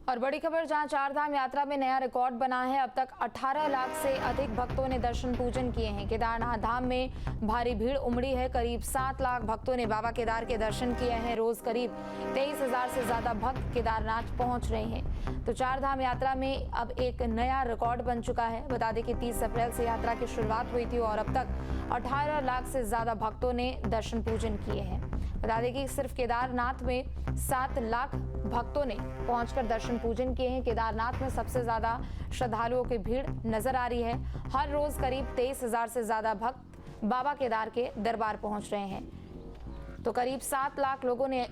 और बड़ी खबर, जहां चारधाम यात्रा में नया रिकॉर्ड बना है। अब तक 18 लाख से अधिक भक्तों ने दर्शन पूजन किए हैं। केदारनाथ धाम में भारी भीड़ उमड़ी है। करीब 7 लाख भक्तों ने बाबा केदार के दर्शन किए हैं। रोज करीब 23,000 से ज्यादा भक्त केदारनाथ पहुंच रहे हैं। तो चारधाम यात्रा में अब एक नया रिकॉर्ड बन चुका है। बता दें कि 30 अप्रैल से यात्रा की शुरुआत हुई थी और अब तक 18 लाख से ज्यादा भक्तों ने दर्शन पूजन किए हैं। बता दें कि सिर्फ केदारनाथ में 7 लाख भक्तों ने पहुंचकर दर्शन पूजन किए हैं। केदारनाथ में सबसे ज्यादा श्रद्धालुओं की भीड़ नजर आ रही है। हर रोज करीब 23,000 से ज्यादा भक्त बाबा केदार के दरबार पहुंच रहे हैं। तो करीब 7 लाख लोगों ने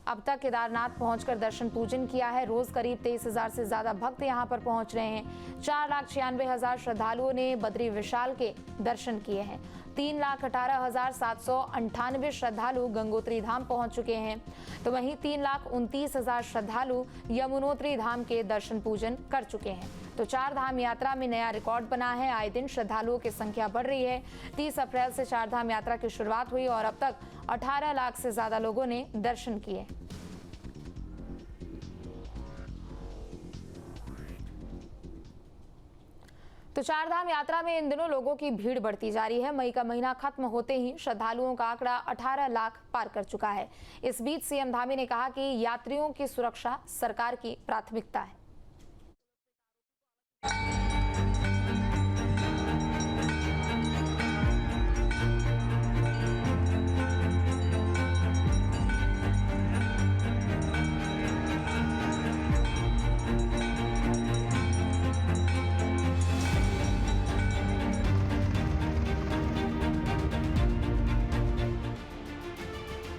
अब तक केदारनाथ पहुंचकर दर्शन पूजन किया है। रोज करीब 23,000 से ज्यादा भक्त यहां पर पहुंच रहे हैं। 4,96,000 श्रद्धालुओं ने बद्री विशाल के दर्शन किए हैं। 3,18,798 श्रद्धालु गंगोत्री धाम पहुंच चुके हैं। तो वहीं 3,29,000 श्रद्धालु यमुनोत्री धाम के दर्शन पूजन कर चुके हैं। तो चारधाम यात्रा में नया रिकॉर्ड बना है। आए दिन श्रद्धालुओं की संख्या बढ़ रही है। 30 अप्रैल से चारधाम यात्रा की शुरुआत हुई और अब तक 18 लाख से ज्यादा लोगों ने दर्शन किए। तो चारधाम यात्रा में इन दिनों लोगों की भीड़ बढ़ती जा रही है। मई का महीना खत्म होते ही श्रद्धालुओं का आंकड़ा 18 लाख पार कर चुका है। इस बीच सीएम धामी ने कहा कि यात्रियों की सुरक्षा सरकार की प्राथमिकता है।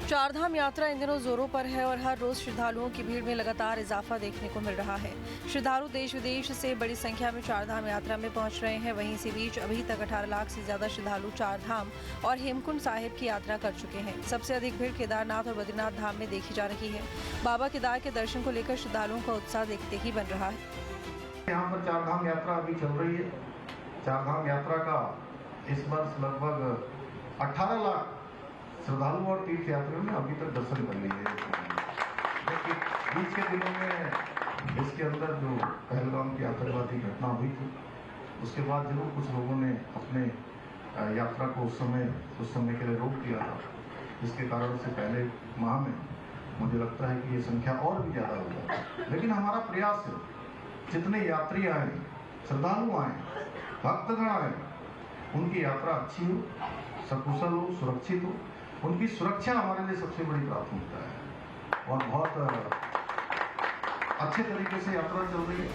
चारधाम यात्रा इन दिनों जोरों पर है और हर रोज श्रद्धालुओं की भीड़ में लगातार इजाफा देखने को मिल रहा है। श्रद्धालु देश विदेश से बड़ी संख्या में चारधाम यात्रा में पहुंच रहे हैं। वहीं इसी बीच अभी तक 18 लाख से ज्यादा श्रद्धालु चारधाम और हेमकुंड साहिब की यात्रा कर चुके हैं। सबसे अधिक भीड़ केदारनाथ और बद्रीनाथ धाम में देखी जा रही है। बाबा केदार के दर्शन को लेकर श्रद्धालुओं का उत्साह देखते ही बन रहा है। यहाँ पर चारधाम यात्रा अभी चल रही है। चारधाम यात्रा का इस वर्ष लगभग 18 लाख श्रद्धालु और तीर्थ यात्रियों ने अभी तक दर्शन कर लिए हैं। लेकिन बीच के दिनों में इसके अंदर जो पहलगाम की आतंकवादी घटना हुई थी, उसके बाद जरूर कुछ लोगों ने अपने यात्रा को उस समय के लिए रोक दिया था, जिसके कारण से पहले माह में मुझे लगता है कि ये संख्या और भी ज़्यादा हो जाए। लेकिन हमारा प्रयास है, जितने यात्री आए, श्रद्धालु आए, भक्तगण आए, उनकी यात्रा अच्छी हो, सकुशल हो, सुरक्षित हो। उनकी सुरक्षा हमारे लिए सबसे बड़ी प्राथमिकता है और बहुत अच्छे तरीके से यात्रा चल रही है।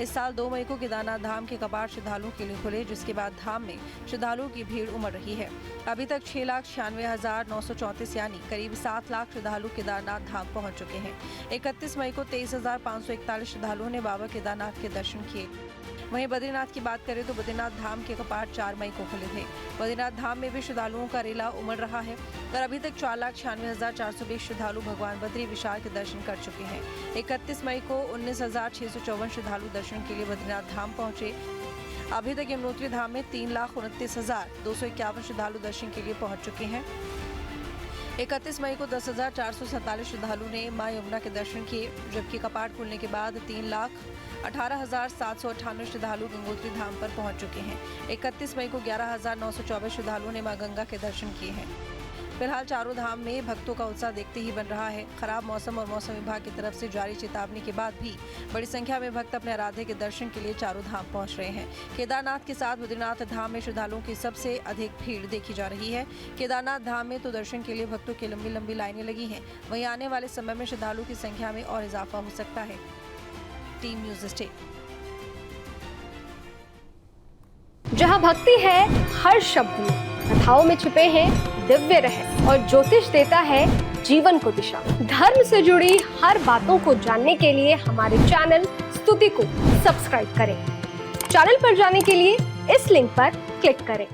इस साल 2 मई को केदारनाथ धाम के कपाट श्रद्धालुओं के लिए खुले, जिसके बाद धाम में श्रद्धालुओं की भीड़ उमड़ रही है। अभी तक 6,96,934 यानी करीब 7 लाख श्रद्धालु केदारनाथ धाम पहुंच चुके हैं। 31 मई को 23,541 श्रद्धालुओं ने बाबा केदारनाथ के दर्शन किए। वहीं बद्रीनाथ की बात करें तो बद्रीनाथ धाम के कपाट 4 मई को खुले थे। बद्रीनाथ धाम में भी श्रद्धालुओं का रेला उमड़ रहा है और अभी तक 4,96,420 श्रद्धालु भगवान बद्री विशाल के दर्शन कर चुके हैं। 31 मई को 19,654 श्रद्धालु दर्शन के लिए बद्रीनाथ धाम पहुंचे। अभी तक यमुनोत्री धाम में 3,29,251 श्रद्धालु दर्शन के लिए पहुंच चुके हैं। 31 मई को 10,447 श्रद्धालु ने मां यमुना के दर्शन किए, जबकि कपाट खुलने के बाद 3,18,798 श्रद्धालु गंगोत्री धाम पर पहुंच चुके हैं। 31 मई को 11,924 श्रद्धालुओं ने मां गंगा के दर्शन किए हैं। फिलहाल चारों धाम में भक्तों का उत्साह देखते ही बन रहा है। खराब मौसम और मौसम विभाग की तरफ से जारी चेतावनी के बाद भी बड़ी संख्या में भक्त अपने आराध्य के दर्शन के लिए चारों धाम पहुंच रहे हैं। केदारनाथ के साथ बद्रीनाथ धाम में श्रद्धालुओं की सबसे अधिक भीड़ देखी जा रही है। केदारनाथ धाम में तो दर्शन के लिए भक्तों की लंबी लंबी लाइनें लगी हैं। वहीं आने वाले समय में श्रद्धालुओं की संख्या में और इजाफा हो सकता है। Team news state. जहां भक्ति है हर शब्द में, कथाओं में छुपे हैं दिव्य रहस्य और ज्योतिष देता है जीवन को दिशा। धर्म से जुड़ी हर बातों को जानने के लिए हमारे चैनल स्तुति को सब्सक्राइब करें। चैनल पर जाने के लिए इस लिंक पर क्लिक करें।